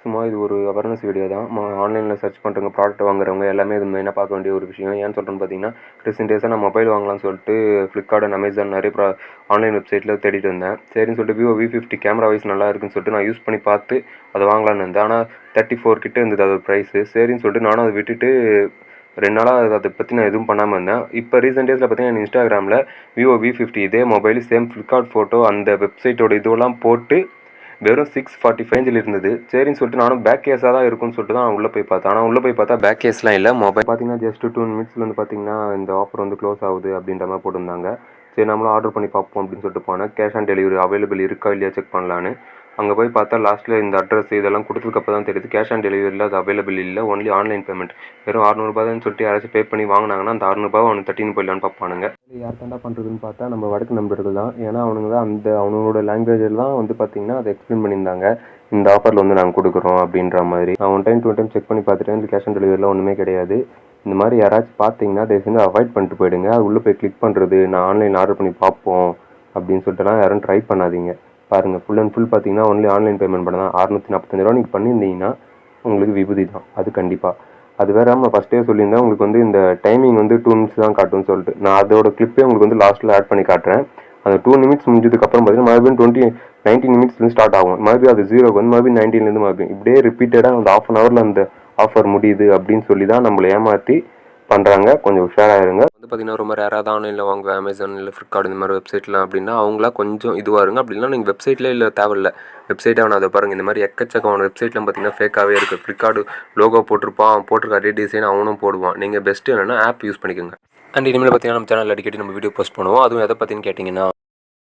சும்மா இது ஒரு அவேர்னஸ் வீடியோ தான். ஆன்லைனில் சர்ச் பண்ணுறவங்க, ப்ராடக்ட் வாங்குறவங்க எல்லாமே இது மெயினாக பார்க்க வேண்டிய ஒரு விஷயம். ஏன்னு சொல்கிறேன்னு பார்த்தீங்கன்னா, ரீசெண்ட் டேஸாக நான் மொபைல் வாங்கலாம்னு சொல்லிட்டு ஃப்ளிப்கார்ட் அண்ட் அமேசான் நிறைய ஆன்லைன் வெப்சைட்டில் தேடிட்டு இருந்தேன். சரின்னு சொல்லிட்டு விவோ V50 கேமரா வைஸ் நல்லா இருக்குன்னு சொல்லிட்டு நான் யூஸ் பண்ணி பார்த்து அதை வாங்கலான்னு இருந்தேன். ஆனால் 34 கிட்ட இருந்தது அது ப்ரைஸு. சரின்னு சொல்லிட்டு நானும் அதை விட்டுட்டு 2 நாளாக அதை பற்றி நான் எதுவும் பண்ணாமல் இருந்தேன். இப்போ ரீசெண்ட் டேஸில் பார்த்தீங்கன்னா இன்ஸ்டாகிராமில் விவோ V50 இதே மொபைல் சேம் ஃப்ளிப்கார்ட் ஃபோட்டோ அந்த வெப்சைட்டோட இதெல்லாம் போட்டு வெறும் 645 ரேஞ்சில் இருந்தது. சரின்னு சொல்லிட்டு நானும் பேக் கேஸாக தான் இருக்கும்னு சொல்லிட்டு தான் உள்ளே போய் பார்த்தேன். ஆனால் உள்ளே போய் பார்த்தா பேக் கேஸ்லாம் இல்லை. மொபைல் பார்த்தீங்கன்னா ஜஸ்ட் 2 மினிட்ஸில் வந்து பார்த்தீங்கன்னா இந்த ஆஃபர் வந்து க்ளோஸ் ஆகுது அப்படின்ற மாதிரி போட்டிருந்தாங்க. சரி நம்மளும் ஆர்டர் பண்ணி பார்ப்போம் அப்படின்னு சொல்லிட்டு போனேன். கேஷ் ஆன் டெலிவரி அவைலபிள் இருக்கா இல்லையா செக் பண்ணலான்னு. அங்கே போய் பார்த்தா லாஸ்ட்டில் இந்த அட்ரஸ் இதெல்லாம் கொடுத்ததுக்கப்புறம் தான் தெரியுது கேஷ் ஆன் டெலிவரியில் அது அவைலபிள் இல்லை, ஒன்லி ஆன்லைன் பேமெண்ட். வெறும் 600 தான் சொல்லிட்டு யாராச்சும் பே பண்ணி வாங்கினாங்கன்னா அந்த 600 அவனுக்கு தட்டின்னு போயிடலான்னு பார்ப்பானுங்க. யார் தாண்டா பண்ணுறதுன்னு பார்த்தா நம்ம வடக்கு நண்பர்கள் தான். ஏன்னா அவனுங்க தான் அவனோட லாங்குவேஜில் தான் வந்து பார்த்திங்கன்னா அதை எக்ஸ்பிளைன் பண்ணியிருந்தாங்க. இந்த ஆஃபரில் வந்து நாங்கள் கொடுக்குறோம் அப்படின்ற மாதிரி. நான் 1 டைம் 2 டைம் செக் பண்ணி பார்த்துட்டேன். இந்த கேஷ் ஆன் டெலிவரியில் ஒன்றுமே கிடையாது. இந்த மாதிரி யாராச்சும் பார்த்தீங்கன்னா தயவு செஞ்சு அவாய்ட் பண்ணிட்டு போயிடுங்க. அது உள்ளே போய் கிளிக் பண்ணுறது, நான் ஆன்லைனில் ஆர்டர் பண்ணி பார்ப்போம் அப்படின்னு சொல்லிட்டுலாம் யாரும் ட்ரை பண்ணாதீங்க. பாருங்கள், ஃபுல் அண்ட் ஃபுல் பார்த்தீங்கன்னா ஒன்லி ஆன்லைன் பேமெண்ட் பண்ண தான். 645 ரூபா நீங்கள் பண்ணியிருந்தீங்கன்னா உங்களுக்கு விபூதி தான் அது கண்டிப்பாக. அது வேறு நான் ஃபஸ்ட்டே சொல்லியிருந்தேன் உங்களுக்கு வந்து இந்த டைமிங் வந்து 2 மினிட்ஸ் தான் காட்டும்னு சொல்லிட்டு. நான் அதோட கிளிப்பே உங்களுக்கு வந்து லாஸ்ட்டில் ஆட் பண்ணி காட்டுறேன். அந்த 2 நிமிட்ஸ் முடிஞ்சதுக்கப்புறம் பார்த்தீங்கன்னா மறுபடியும் 19 நிமிட்ஸ்லேருந்து ஸ்டார்ட் ஆகும். மறுபடியும் அது 0க்கு வந்து மறுபடியும் 19லேருந்து மறுபடியும் இப்படியே ரிப்பீட்டடாக அந்த 1/2 ஹவரில் அந்த ஆஃபர் முடியுது அப்படின்னு சொல்லி தான் நம்மளை ஏமாற்றி பண்ணுறாங்க. கொஞ்சம் உஷாராக இருங்க. வந்து பார்த்தீங்கன்னா ரொம்ப ரேராக தான் ஆன்லைனில் வாங்குவேன், அமேசான் இல்லை ஃப்ளிப்கார்ட் இந்த மாதிரி வெப்சைட்லாம் அப்படின்னா அவங்களாம் கொஞ்சம் இதுவாக இருங்க. அப்படின்னா நீங்கள் வெப்சைட்லேயே இல்லை தேவையில்லை, வெப்சைட்டே வேணாம். அதை பாருங்கள், இந்த மாதிரி எக்கச்சக்கமான வெப்சைட்லாம் பார்த்தீங்கன்னா ஃபேக்காகவே இருக்குது. ஃப்ளிப்கார்ட் லோகோ போட்டிருக்க அதே டிசைன் அவனும் போடுவான். நீங்கள் பெஸ்ட்டு என்னென்னா ஆப் யூஸ் பண்ணிக்கோங்க. அண்ட் இனிமேல் பார்த்தீங்கன்னா நம்ம சேனல் அடிக்கடி நம்ம வீடியோ போஸ்ட் பண்ணுவோம். அதுவும் எதை பற்றின்னு கேட்டிங்கன்னா